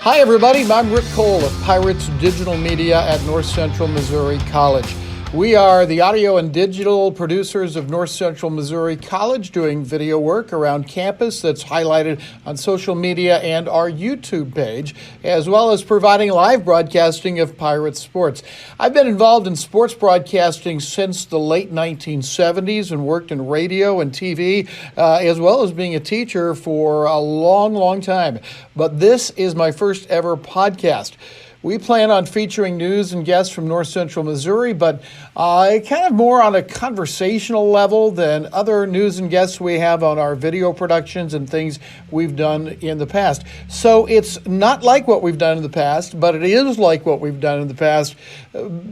Hi, everybody. I'm Rick Cole of Pirates Digital Media at North Central Missouri College. We are the audio and digital producers of North Central Missouri College, doing video work around campus that's highlighted on social media and our YouTube page, as well as providing live broadcasting of Pirates sports. I've been involved in sports broadcasting since the late 1970s and worked in radio and TV, as well as being a teacher for a long, long time. But this is my first ever podcast. We plan on featuring news and guests from North Central Missouri, but kind of more on a conversational level than other news and guests we have on our video productions and things we've done in the past. So it's not like what we've done in the past, but it is like what we've done in the past,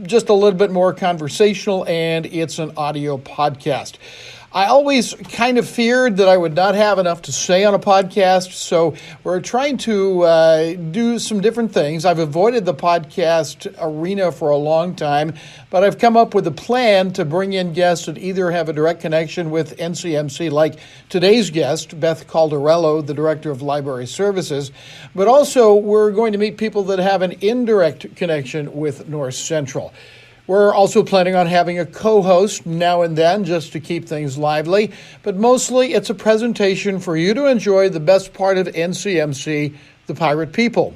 just a little bit more conversational, and it's an audio podcast. I always kind of feared that I would not have enough to say on a podcast, so we're trying to do some different things. I've avoided the podcast arena for a long time, but I've come up with a plan to bring in guests that either have a direct connection with NCMC, like today's guest, Beth Caldarello, the Director of Library Services, but also we're going to meet people that have an indirect connection with North Central. We're also planning on having a co-host now and then just to keep things lively, but mostly it's a presentation for you to enjoy the best part of NCMC, the Pirate People.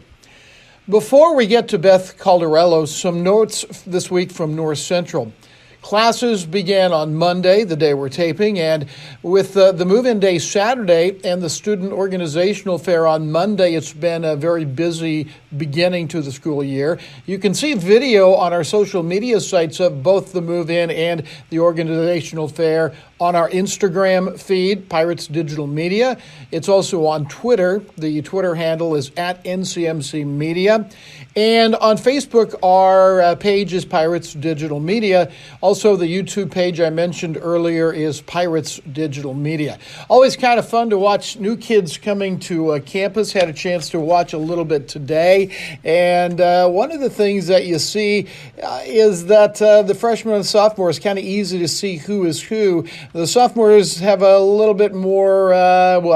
Before we get to Beth Caldarello, some notes this week from North Central. Classes began on Monday, the day we're taping, and with the move-in day Saturday and the student organizational fair on Monday, it's been a very busy beginning to the school year. You can see video on our social media sites of both the move-in and the organizational fair on our Instagram feed, Pirates Digital Media. It's also on Twitter. The Twitter handle is at NCMC Media. And on Facebook, our page is Pirates Digital Media. Also, the YouTube page I mentioned earlier is Pirates Digital Media. Always kind of fun to watch new kids coming to campus. Had a chance to watch a little bit today. And one of the things that you see is that the freshmen and sophomores, kind of easy to see who is who. The sophomores have a little bit more,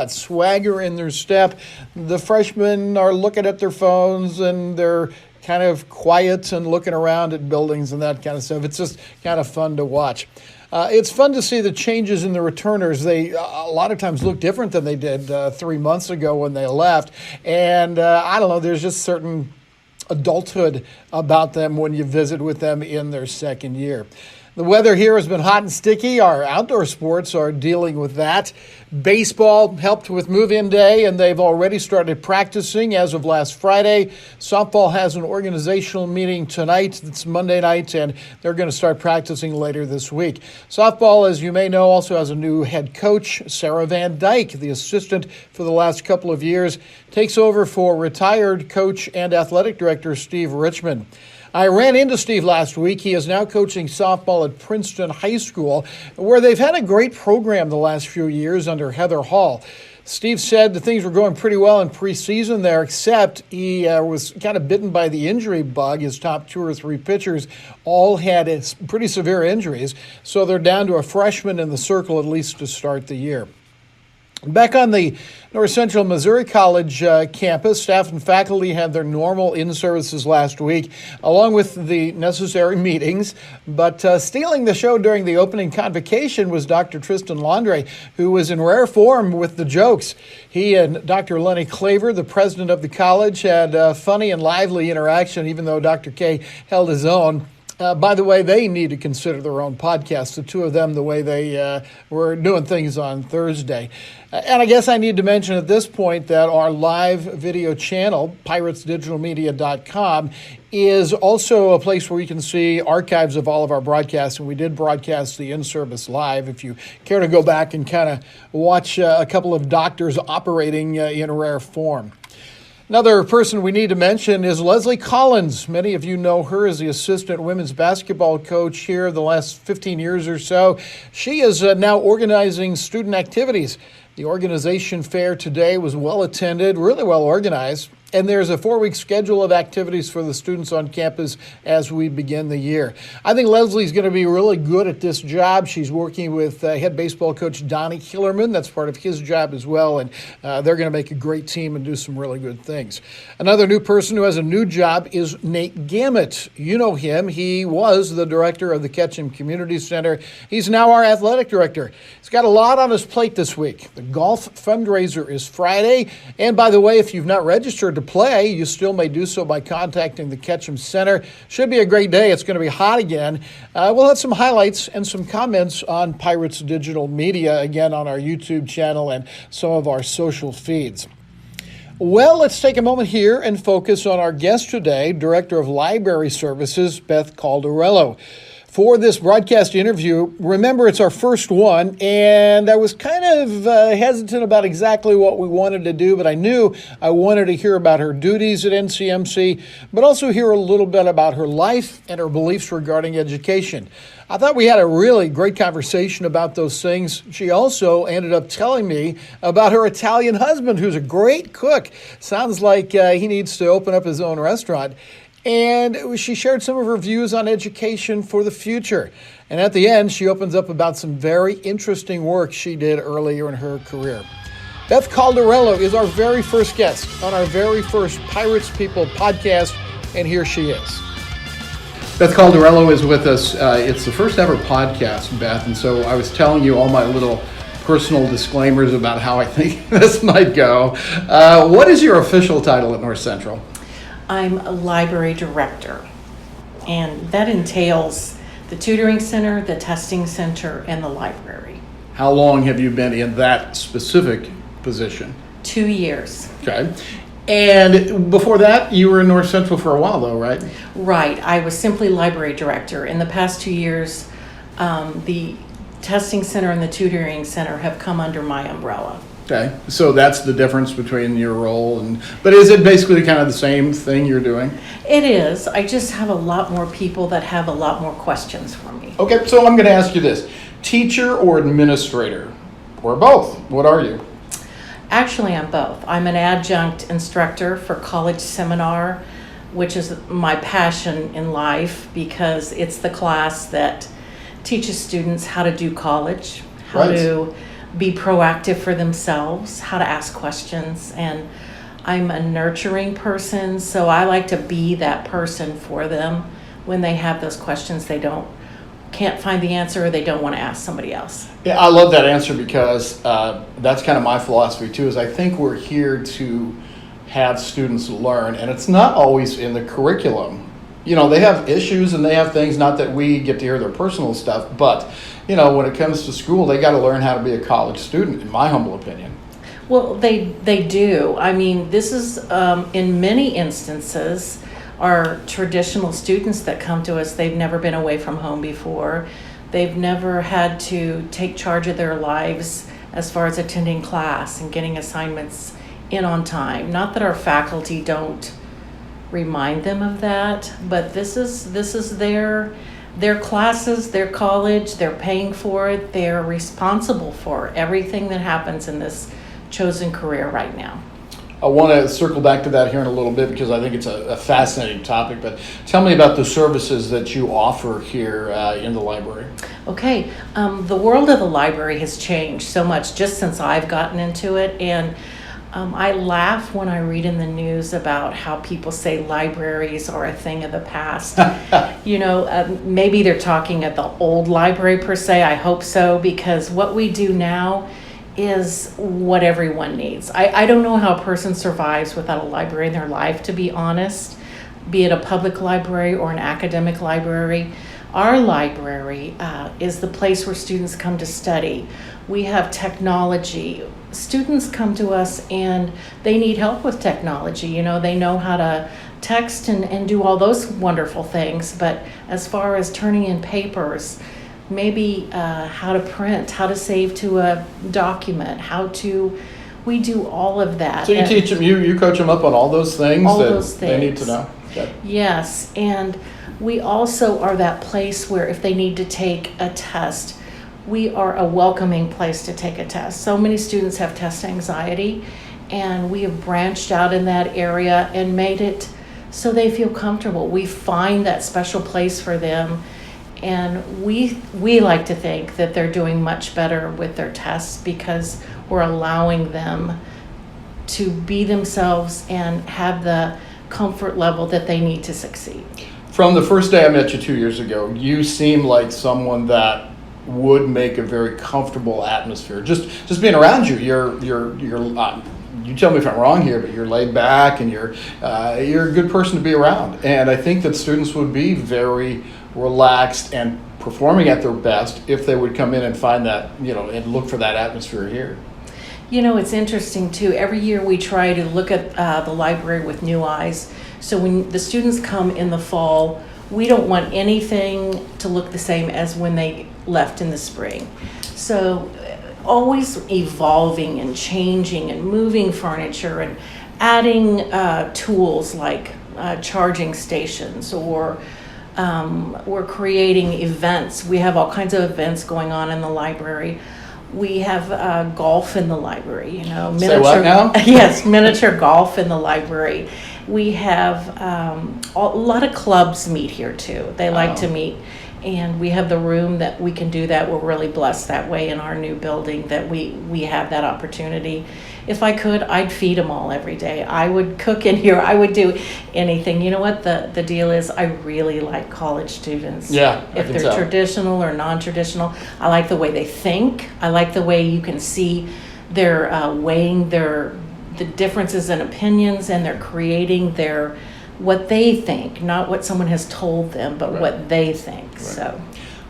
swagger in their step. The freshmen are looking at their phones and they're kind of quiet and looking around at buildings and that kind of stuff. It's just kind of fun to watch. It's fun to see the changes in the returners. They a lot of times look different than they did 3 months ago when they left. And I don't know, there's just certain adulthood about them when you visit with them in their second year. The weather here has been hot and sticky. Our outdoor sports are dealing with that. Baseball helped with move-in day, and they've already started practicing as of last Friday. Softball has an organizational meeting tonight. It's Monday night, and they're going to start practicing later this week. Softball, as you may know, also has a new head coach. Sarah Van Dyke, the assistant for the last couple of years, takes over for retired coach and athletic director Steve Richmond. I ran into Steve last week. He is now coaching softball at Princeton High School, where they've had a great program the last few years under Heather Hall. Steve said that things were going pretty well in preseason there, except he was kind of bitten by the injury bug. His top 2 or 3 pitchers all had pretty severe injuries, so they're down to a freshman in the circle at least to start the year. Back on the North Central Missouri College campus, staff and faculty had their normal in-services last week, along with the necessary meetings. But stealing the show during the opening convocation was Dr. Tristan Landre, who was in rare form with the jokes. He and Dr. Lenny Claver, the president of the college, had a funny and lively interaction, even though Dr. K held his own. By the way, they need to consider their own podcast, the two of them, the way they were doing things on Thursday. And I guess I need to mention at this point that our live video channel, piratesdigitalmedia.com, is also a place where you can see archives of all of our broadcasts. And we did broadcast the in-service live. If you care to go back and kind of watch a couple of doctors operating in rare form. Another person we need to mention is Leslie Collins. Many of you know her as the assistant women's basketball coach here the last 15 years or so. She is now organizing student activities. The organization fair today was well attended, really well organized. And there's a 4-week schedule of activities for the students on campus as we begin the year. I think Leslie's going to be really good at this job. She's working with head baseball coach Donnie Hillerman. That's part of his job as well. And they're going to make a great team and do some really good things. Another new person who has a new job is Nate Gamet. You know him. He was the director of the Ketchum Community Center. He's now our athletic director. He's got a lot on his plate this week. The golf fundraiser is Friday. And by the way, if you've not registered to play, you still may do so by contacting the Ketchum Center. Should be a great day. It's going to be hot again. We'll have some highlights and some comments on Pirates Digital Media, again on our YouTube channel and some of our social feeds. Well, let's take a moment here and focus on our guest today, Director of Library Services, Beth Caldarello. For this broadcast interview, remember it's our first one, and I was kind of hesitant about exactly what we wanted to do, but I knew I wanted to hear about her duties at NCMC, but also hear a little bit about her life and her beliefs regarding education. I thought we had a really great conversation about those things. She also ended up telling me about her Italian husband, who's a great cook. Sounds like he needs to open up his own restaurant. And she shared some of her views on education for the future. And at the end, she opens up about some very interesting work she did earlier in her career. Beth Caldarello is our very first guest on our very first Pirates People podcast, and here she is. Beth Caldarello is with us. It's the first ever podcast, Beth, and so I was telling you all my little personal disclaimers about how I think this might go. What is your official title at North Central? I'm a library director, and that entails the tutoring center, the testing center, and the library. How long have you been in that specific position? 2 years. Okay. And before that, you were in North Central for a while, though, right? Right. I was simply library director. In the past 2 years, the testing center and the tutoring center have come under my umbrella. Okay, so that's the difference between your role but is it basically kind of the same thing you're doing? It is. I just have a lot more people that have a lot more questions for me. Okay, so I'm going to ask you this. Teacher or administrator? Or both? What are you? Actually, I'm both. I'm an adjunct instructor for college seminar, which is my passion in life because it's the class that teaches students how to do college, how to be proactive for themselves, how to ask questions. And I'm a nurturing person, so I like to be that person for them when they have those questions can't find the answer or they don't want to ask somebody else. Yeah, I love that answer because that's kind of my philosophy too, is I think we're here to have students learn, and it's not always in the curriculum. You know, they have issues and they have things, not that we get to hear their personal stuff, but you know, when it comes to school, they got to learn how to be a college student, in my humble opinion. Well, they do. I mean, this is, in many instances, our traditional students that come to us, they've never been away from home before. They've never had to take charge of their lives as far as attending class and getting assignments in on time. Not that our faculty don't remind them of that, but this is their classes, their college, they're paying for it, they're responsible for everything that happens in this chosen career right now. I want to circle back to that here in a little bit because I think it's a fascinating topic, but tell me about the services that you offer here in the library. Okay, the world of the library has changed so much just since I've gotten into it, and I laugh when I read in the news about how people say libraries are a thing of the past. You know, maybe they're talking at the old library per se. I hope so, because what we do now is what everyone needs. I don't know how a person survives without a library in their life, to be honest, be it a public library or an academic library. Our library is the place where students come to study. We have technology. Students come to us and they need help with technology. You know, they know how to text and do all those wonderful things, but as far as turning in papers, maybe how to print, how to save to a document, we do all of that. So you teach them, you coach them up on all those things they need to know? Okay. Yes, and we also are that place where if they need to take a test, we are a welcoming place to take a test. So many students have test anxiety, and we have branched out in that area and made it so they feel comfortable. We find that special place for them, and we like to think that they're doing much better with their tests because we're allowing them to be themselves and have the comfort level that they need to succeed. From the first day I met you 2 years ago, you seem like someone that would make a very comfortable atmosphere. Just being around you, you're you tell me if I'm wrong here, but you're laid back and you're a good person to be around. And I think that students would be very relaxed and performing at their best if they would come in and find that, and look for that atmosphere here. It's interesting too. Every year we try to look at the library with new eyes. So when the students come in the fall, we don't want anything to look the same as when they left in the spring. So always evolving and changing and moving furniture and adding tools like charging stations, or we're creating events. We have all kinds of events going on in the library. We have golf in the library, miniature. Say what now? Yes, miniature golf in the library. We have a lot of clubs meet here too. They like to meet, and we have the room that we can do that. We're really blessed that way in our new building that we have that opportunity. If I could, I'd feed them all every day. I would cook in here. I would do anything. You know what the deal is? I really like college students. Yeah, if they're traditional or non-traditional, I like the way they think. I like the way you can see they're weighing the differences in opinions, and they're creating what they think, not what someone has told them, but what they think. Right. So.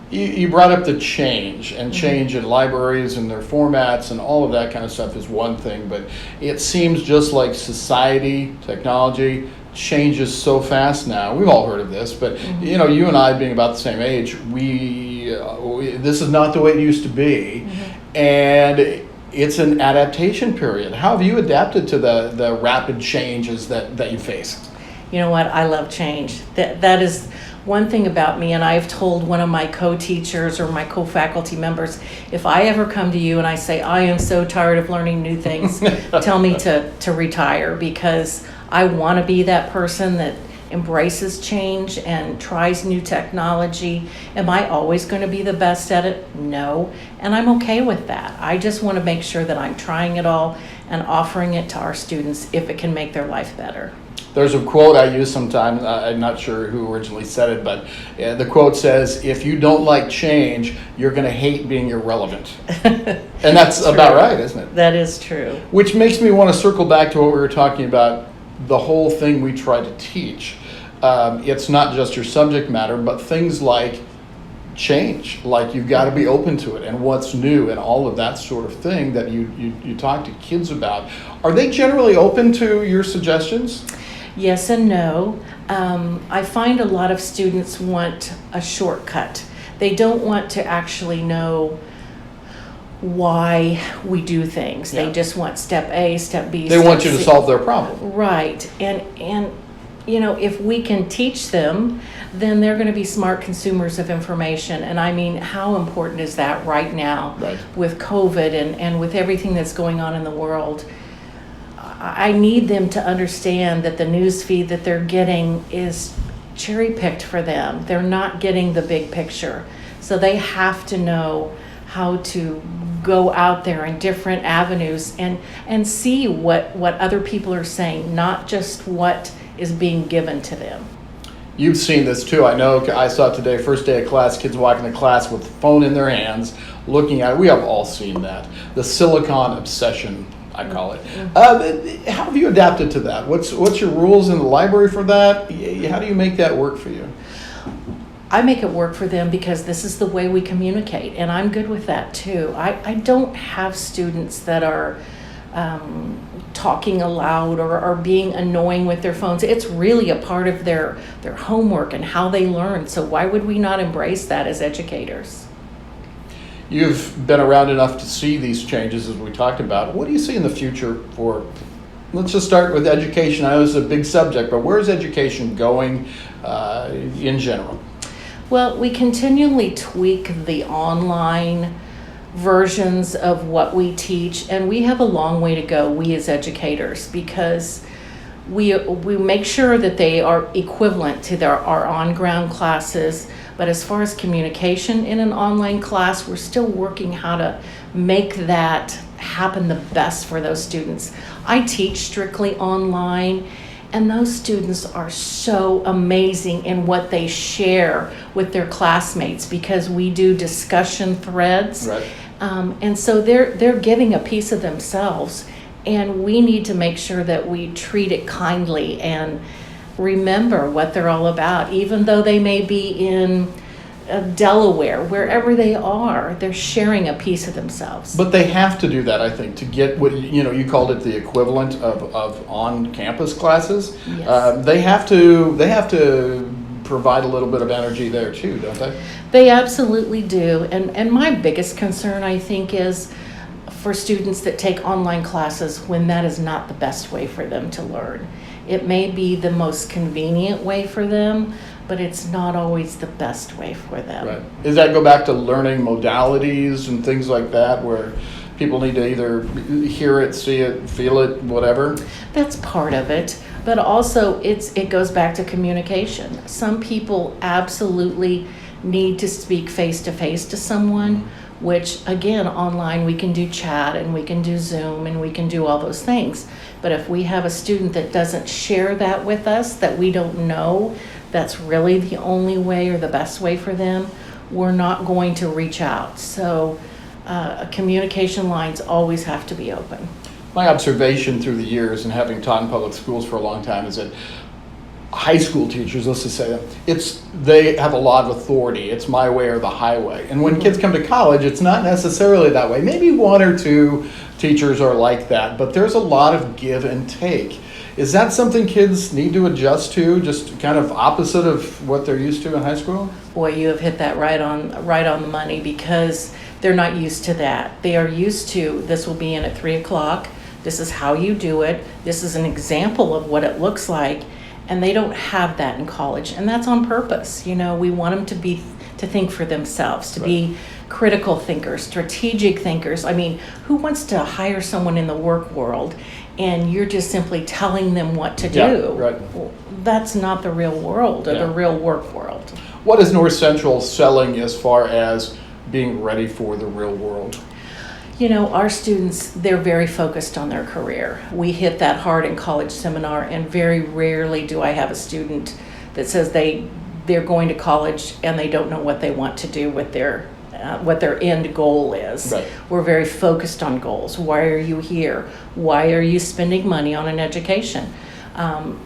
You brought up the change, and change in libraries and their formats and all of that kind of stuff is one thing, but it seems just like society, technology, changes so fast now. We've all heard of this, but you and I being about the same age, this is not the way it used to be, and it's an adaptation period. How have you adapted to the rapid changes that you face? You know what? I love change. That is one thing about me, and I've told one of my co-teachers or my co-faculty members, if I ever come to you and I say, I am so tired of learning new things, tell me to retire, because I want to be that person that embraces change and tries new technology. Am I always going to be the best at it? No. And I'm okay with that. I just want to make sure that I'm trying it all and offering it to our students if it can make their life better. There's a quote I use sometimes, I'm not sure who originally said it, but the quote says, if you don't like change, you're going to hate being irrelevant. And that's about right, isn't it? That is true. Which makes me want to circle back to what we were talking about, the whole thing we try to teach. It's not just your subject matter, but things like change, like you've got to be open to it and what's new and all of that sort of thing that you talk to kids about. Are they generally open to your suggestions? Yes and no. I find a lot of students want a shortcut. They don't want to actually know why we do things. Yeah. They just want step A, step B, They step want you to C. solve their problem. Right. And if we can teach them, then they're going to be smart consumers of information. And I mean, how important is that right now with COVID and with everything that's going on in the world? I need them to understand that the news feed that they're getting is cherry-picked for them. They're not getting the big picture. So they have to know how to go out there in different avenues and see what other people are saying, not just what is being given to them. You've seen this too. I know I saw today, first day of class, kids walking to class with the phone in their hands, looking at it. We have all seen that. The silicon obsession, I call it. How have you adapted to that? What's your rules in the library for that? How do you make that work for you? I make it work for them because this is the way we communicate, and I'm good with that too. I don't have students that are talking aloud or being annoying with their phones. It's really a part of their homework and how they learn. So why would we not embrace that as educators? You've been around enough to see these changes as we talked about. What do you see in the future for, let's just start with education. I know this is a big subject, but where is education going in general? Well, we continually tweak the online versions of what we teach, and we have a long way to go, we as educators, because we make sure that they are equivalent to our on-ground classes. But as far as communication in an online class, we're still working how to make that happen the best for those students. I teach strictly online, and those students are so amazing in what they share with their classmates, because we do discussion threads. Right. And so they're giving a piece of themselves, and we need to make sure that we treat it kindly and remember what they're all about. Even though they may be in Delaware, wherever they are, they're sharing a piece of themselves. But they have to do that, I think, to get what you called it the equivalent of on-campus classes. Yes. They have to provide a little bit of energy there too, don't they? They absolutely do. And my biggest concern, I think, is for students that take online classes when that is not the best way for them to learn. It may be the most convenient way for them, but it's not always the best way for them. Right. Does that go back to learning modalities and things like that, where people need to either hear it, see it, feel it, whatever? That's part of it, but also it goes back to communication. Some people absolutely need to speak face-to-face to someone, which again, online we can do chat and we can do Zoom and we can do all those things. But if we have a student that doesn't share that with us, that we don't know that's really the only way or the best way for them, we're not going to reach out. So communication lines always have to be open. My observation through the years and having taught in public schools for a long time is that high school teachers, let's just say that, they have a lot of authority. It's my way or the highway. And when kids come to college, it's not necessarily that way. Maybe one or two teachers are like that, but there's a lot of give and take. Is that something kids need to adjust to, just kind of opposite of what they're used to in high school? Boy, you have hit that right on the money, because they're not used to that. They are used to, this will be in at 3 o'clock, this is how you do it, this is an example of what it looks like, and they don't have that in college, and that's on purpose. We want them to think for themselves, to be critical thinkers, strategic thinkers. I mean, who wants to hire someone in the work world and you're just simply telling them what to do? Yeah, right. Well, that's not the real world or Yeah. the real work world. What is North Central selling as far as being ready for the real world? Our students, they're very focused on their career. We hit that hard in college seminar, and very rarely do I have a student that says they're going to college and they don't know what they want to do with what their end goal is. Right. We're very focused on goals. Why are you here? Why are you spending money on an education?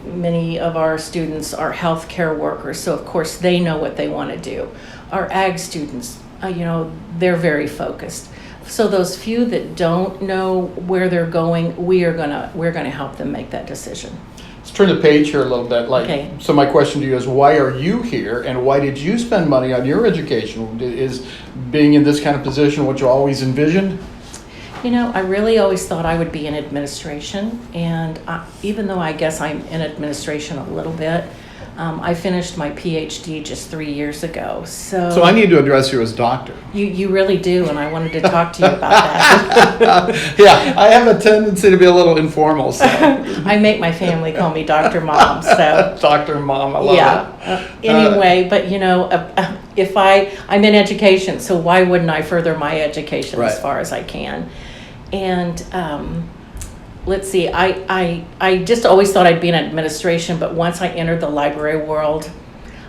Many of our students are healthcare workers, so of course they know what they want to do. Our ag students, they're very focused. So those few that don't know where they're going, we're gonna help them make that decision. Let's turn the page here a little bit. Okay. So my question to you is, why are you here, and why did you spend money on your education? Is being in this kind of position what you always envisioned? I really always thought I would be in administration, and even though I guess I'm in administration a little bit, I finished my PhD just 3 years ago. So I need to address you as doctor. You really do, and I wanted to talk to you about that. Yeah, I have a tendency to be a little informal, so. I make my family call me Dr. Mom, so. Dr. Mom, I love it. Anyway, but if I'm in education, so why wouldn't I further my education Right. as far as I can? And let's see, I just always thought I'd be in administration, but once I entered the library world,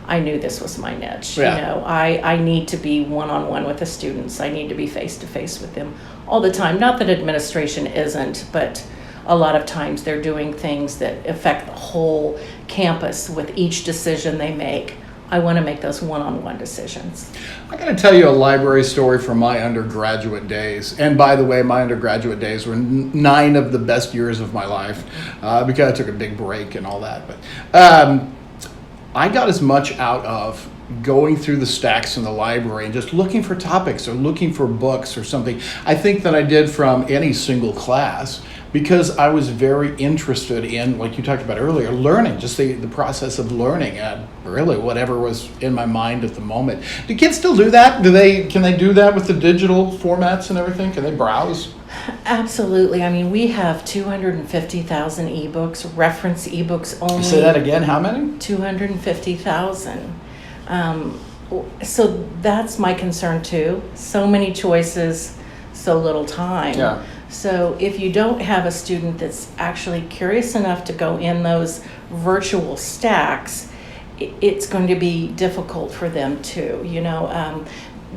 I knew this was my niche. Yeah. I need to be one-on-one with the students. I need to be face-to-face with them all the time. Not that administration isn't, but a lot of times they're doing things that affect the whole campus with each decision they make. I want to make those one-on-one decisions. I got to tell you a library story from my undergraduate days. And by the way, my undergraduate days were 9 of the best years of my life because I took a big break and all that. But I got as much out of going through the stacks in the library and just looking for topics or looking for books or something, I think, than I did from any single class, because I was very interested in, like you talked about earlier, learning, just the process of learning, really whatever was in my mind at the moment. Do kids still do that? Can they do that with the digital formats and everything? Can they browse? Absolutely. I mean, we have 250,000 ebooks, reference ebooks only. Say that again, how many? 250,000. So that's my concern too. So many choices, so little time. Yeah. So if you don't have a student that's actually curious enough to go in those virtual stacks, it's going to be difficult for them too.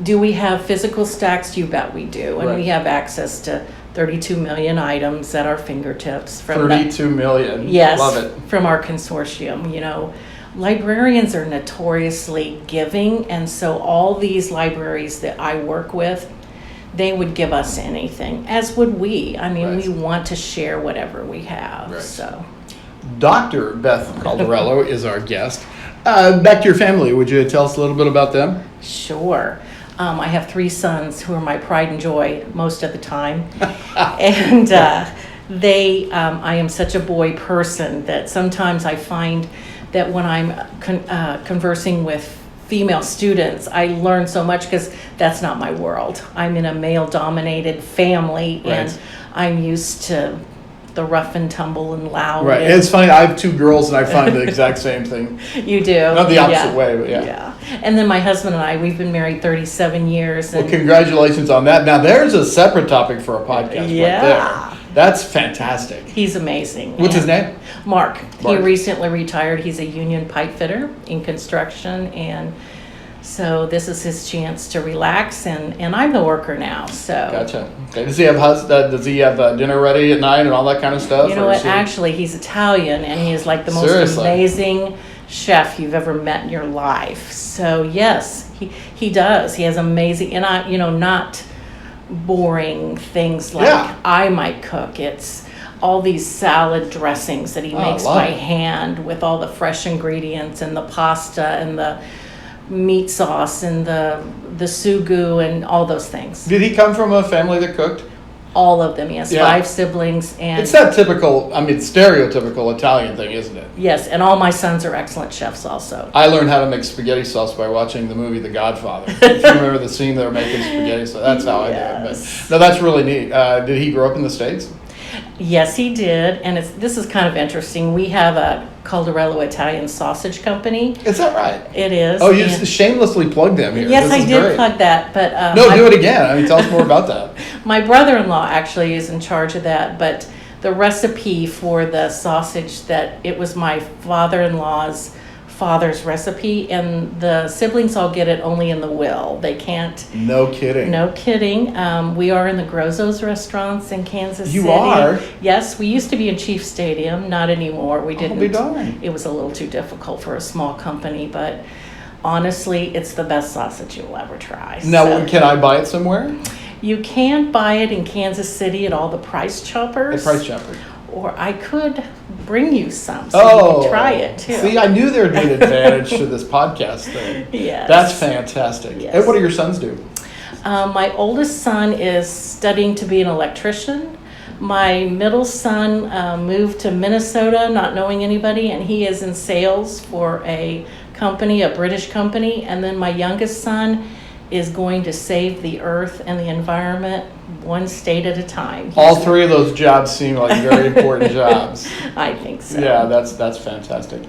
Do we have physical stacks? You bet we do. And Right. we have access to 32 million items at our fingertips. 32 million. Yes, Love it. from our consortium. Librarians are notoriously giving, and so all these libraries that I work with, they would give us anything, as would we. I mean, Right. we want to share whatever we have. Right. So, Dr. Beth Caldarello is our guest. Back to your family, would you tell us a little bit about them? sure. I have 3 sons who are my pride and joy most of the time, and I am such a boy person that sometimes I find that when I'm conversing with female students, I learn so much because that's not my world. I'm in a male-dominated family, Right. and I'm used to the rough and tumble and loud. Right. and- It's funny, I have 2 girls and I find the exact same thing. You do. Not the opposite Yeah. way, but yeah. Yeah. And then my husband and I, we've been married 37 years. Well, And congratulations on that. Now, there's a separate topic for a podcast right Yeah. there. That's fantastic. he's amazing. What's his And name? Mark. Mark. He recently retired. He's a union pipe fitter in construction, and so this is his chance to relax, and I'm the worker now. So Gotcha. Okay. Does he have dinner ready at night and all that kind of stuff? you know or what? is he- Actually, he's Italian, and he is like the most Seriously? amazing chef you've ever met in your life. So yes, he does. He has amazing, and not boring things like Yeah. I might cook. It's all these salad dressings that he Oh, makes love by it. hand with all the fresh ingredients, and the pasta and the meat sauce and the sugu and all those things. Did he come from a family that cooked? All of them. He has Yeah. 5 siblings, and It's that typical, stereotypical Italian thing, isn't it? yes, and all my sons are excellent chefs also. I learned how to make spaghetti sauce by watching the movie The Godfather. If you remember the scene they were making spaghetti sauce, that's how I do it. Yes. But no, that's really neat. Did he grow up in the States? Yes, he did, and this is kind of interesting. We have a Caldarello Italian sausage company. Is that right? It is. Oh, you and- just shamelessly plugged them here. Yes, This I is did great. plug that, but No, do it again. Tell us more about that. my brother-in-law actually is in charge of that, but the recipe for the sausage, it was my father-in-law's father's recipe, and the siblings all get it only in the will. They can't. No kidding. No kidding. We are in the Grozzo's restaurants in Kansas You City. are? Yes, we used to be in Chief Stadium, not anymore. We didn't. I'll be darned. It was a little too difficult for a small company, but honestly, it's the best sausage you'll ever try. Now, So, can I buy it somewhere? you can buy it in Kansas City at all the Price Choppers. At Price Chopper. Or I could bring you some so Oh, you can try it too. See, I knew there would be an advantage to this podcast thing. Yes. That's fantastic. Yes. And what do your sons do? My oldest son is studying to be an electrician. My middle son moved to Minnesota not knowing anybody, and he is in sales for a company, a British company. And then my youngest son is going to save the earth and the environment one state at a time. All 3 of those jobs seem like very important jobs. I think so. Yeah, that's fantastic.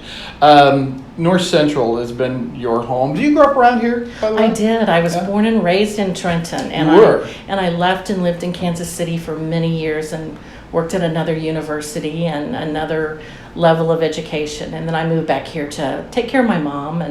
North Central has been your home. Did you grow up around here, by the way? I did. I was Yeah. born and raised in Trenton, and You were? I left and lived in Kansas City for many years and worked at another university and another level of education, and then I moved back here to take care of my mom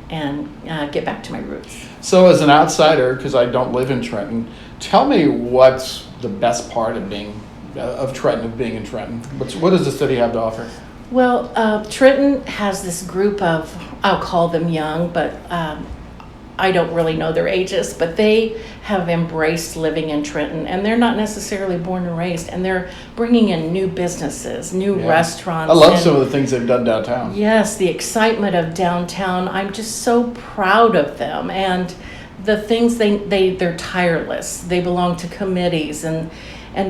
and get back to my roots. So as an outsider, because I don't live in Trenton, tell me what's the best part of being in Trenton. What does the city have to offer? Well, Trenton has this group of, I'll call them young, but I don't really know their ages, but they have embraced living in Trenton, and they're not necessarily born and raised, and they're bringing in new businesses, new restaurants. I love some of the things they've done downtown. Yes, the excitement of downtown. I'm just so proud of them, and the things they're tireless. They belong to committees and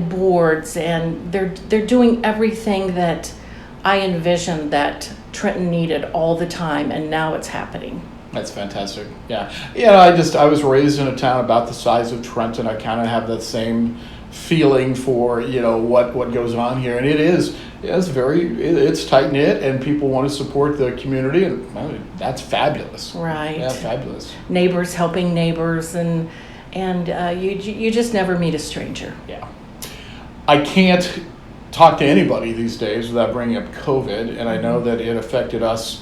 boards, and they're doing everything that I envisioned that Trenton needed all the time, and now it's happening. That's fantastic. Yeah. I was raised in a town about the size of Trenton. I kind of have that same feeling for, what goes on here. And it's tight knit, and people want to support the community, and that's fabulous. Right. Yeah, fabulous. Neighbors helping neighbors, and you just never meet a stranger. Yeah. I can't talk to anybody these days without bringing up COVID, and I know that it affected us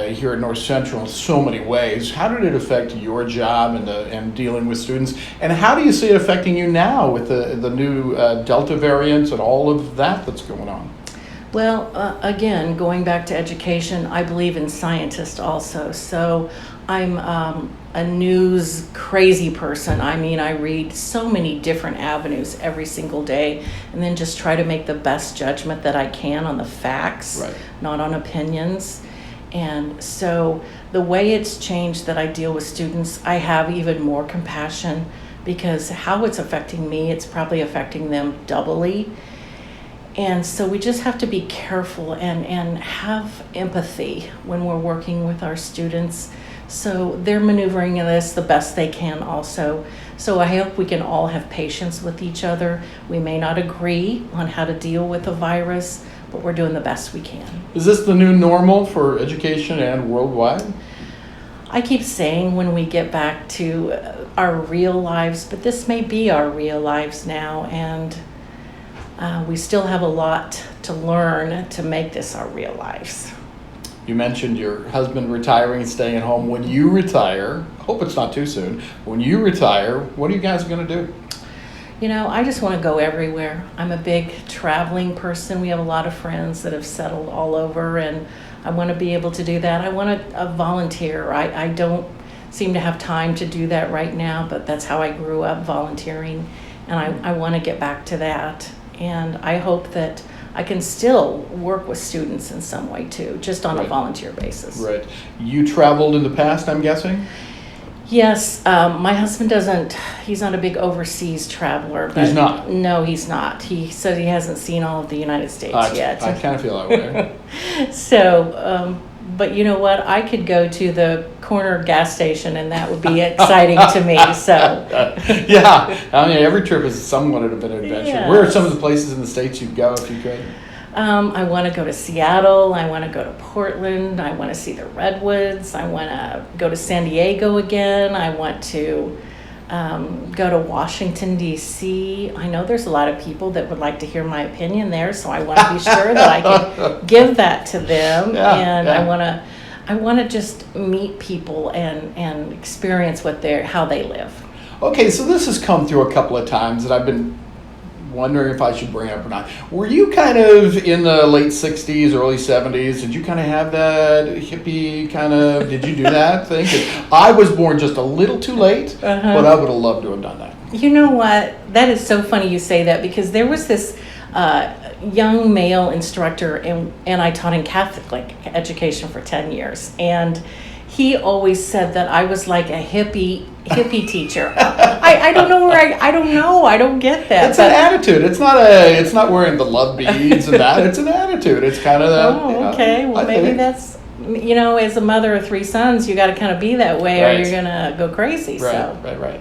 here at North Central in so many ways. How did it affect your job and dealing with students? And how do you see it affecting you now with the new Delta variant and all of that's going on? Well, again, going back to education, I believe in scientists also. So I'm a news crazy person. I mean, I read so many different avenues every single day, and then just try to make the best judgment that I can on the facts, right, not on opinions. And so the way it's changed that I deal with students, I have even more compassion, because how it's affecting me, it's probably affecting them doubly. And so we just have to be careful and have empathy when we're working with our students. So they're maneuvering in this the best they can also. So I hope we can all have patience with each other. We may not agree on how to deal with the virus, but we're doing the best we can. Is this the new normal for education and worldwide? I keep saying when we get back to our real lives, but this may be our real lives now, and we still have a lot to learn to make this our real lives. You mentioned your husband retiring and staying at home. When you retire, I hope it's not too soon, when you retire, what are you guys going to do? I just want to go everywhere. I'm a big traveling person. We have a lot of friends that have settled all over, and I want to be able to do that. I want to volunteer. I don't seem to have time to do that right now, but that's how I grew up, volunteering, and I want to get back to that. And I hope that I can still work with students in some way too, just on a volunteer basis. Right. You traveled in the past, I'm guessing? Yes, my husband he's not a big overseas traveler. He's not? No, he's not. He said he hasn't seen all of the United States yet. I kind of feel that way. So, but you know what? I could go to the corner gas station, and that would be exciting to me. So, yeah, I mean, every trip is somewhat of an adventure. Yes. Where are some of the places in the States you'd go if you could? I want to go to Seattle. I want to go to Portland. I want to see the redwoods. I want to go to San Diego again. I want to go to Washington, D.C. I know there's a lot of people that would like to hear my opinion there, so I want to be sure that I can give that to them. I want to just meet people and experience how they live. Okay, so this has come through a couple of times that I've been wondering if I should bring up or not. Were you kind of in the late 60s, early 70s? Did you kind of have that hippie kind of, did you do that thing? 'Cause I was born just a little too late, but I would have loved to have done that. You know what? That is so funny you say that, because there was this young male instructor, and I taught in Catholic education for 10 years. And he always said that I was like a hippie teacher. I don't know I don't know. I don't get that. It's an attitude. It's not wearing the love beads and that. It's an attitude. It's kind of that. Oh, okay. Well, maybe that's, as a mother of 3 sons, you got to kind of be that way, or you're going to go crazy. Right.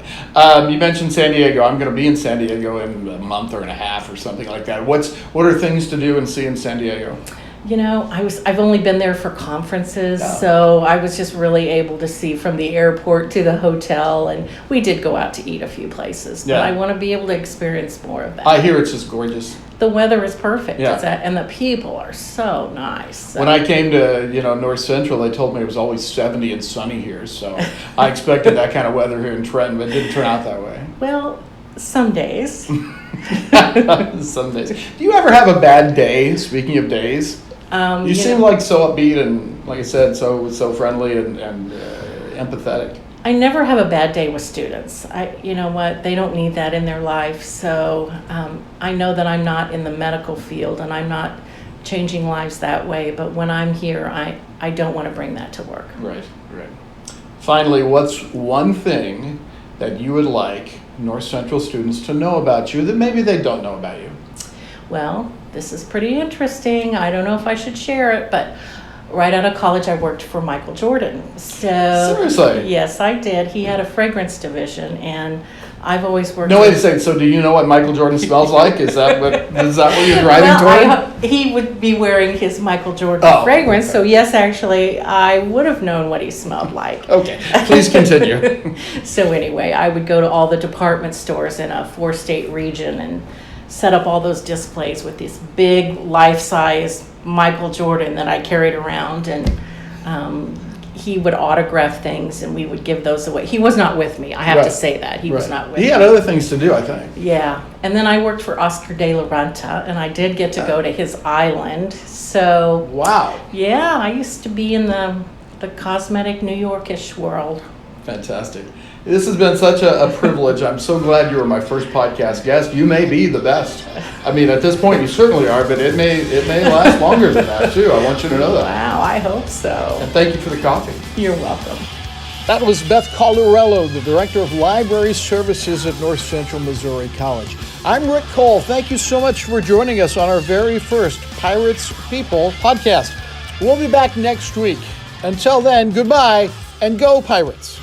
You mentioned San Diego. I'm going to be in San Diego in a month or and a half or something like that. What are things to do and see in San Diego? I've only been there for conferences, so I was just really able to see from the airport to the hotel, and we did go out to eat a few places. But I want to be able to experience more of that. I hear it's just gorgeous. The weather is perfect, yeah. And the people are so nice. So. When I came to North Central, they told me it was always 70 and sunny here, so I expected that kind of weather here in Trenton, but it didn't turn out that way. Well, some days. Some days. Do you ever have a bad day? Speaking of days, you seem like so upbeat and, like I said, so friendly and empathetic. I never have a bad day with students. You know what, they don't need that in their life. So I know that I'm not in the medical field and I'm not changing lives that way. But when I'm here, I don't want to bring that to work. Right. Finally, what's one thing that you would like North Central students to know about you that maybe they don't know about you? Well, this is pretty interesting. I don't know if I should share it, but right out of college, I worked for Michael Jordan. So seriously? Yes, I did. He had a fragrance division, and I've always worked. No, wait a second. So, do you know what Michael Jordan smells like? Is that what you're driving toward? He would be wearing his Michael Jordan fragrance. Okay. So yes, actually, I would have known what he smelled like. Okay, please continue. So anyway, I would go to all the department stores in a 4-state region and set up all those displays with this big life-size Michael Jordan that I carried around, and he would autograph things and we would give those away. He was not with me, I have to say that. He was not with me. He had other things to do, I think. Yeah, and then I worked for Oscar de la Renta, and I did get to go to his island. So wow. Yeah, I used to be in the cosmetic New Yorkish world. Fantastic. This has been such a privilege. I'm so glad you were my first podcast guest. You may be the best. I mean, at this point, you certainly are, but it may last longer than that, too. I want you to know that. Wow, I hope so. And thank you for the coffee. You're welcome. That was Beth Caldarello, the Director of Library Services at North Central Missouri College. I'm Rick Cole. Thank you so much for joining us on our very first Pirates People podcast. We'll be back next week. Until then, goodbye and go Pirates.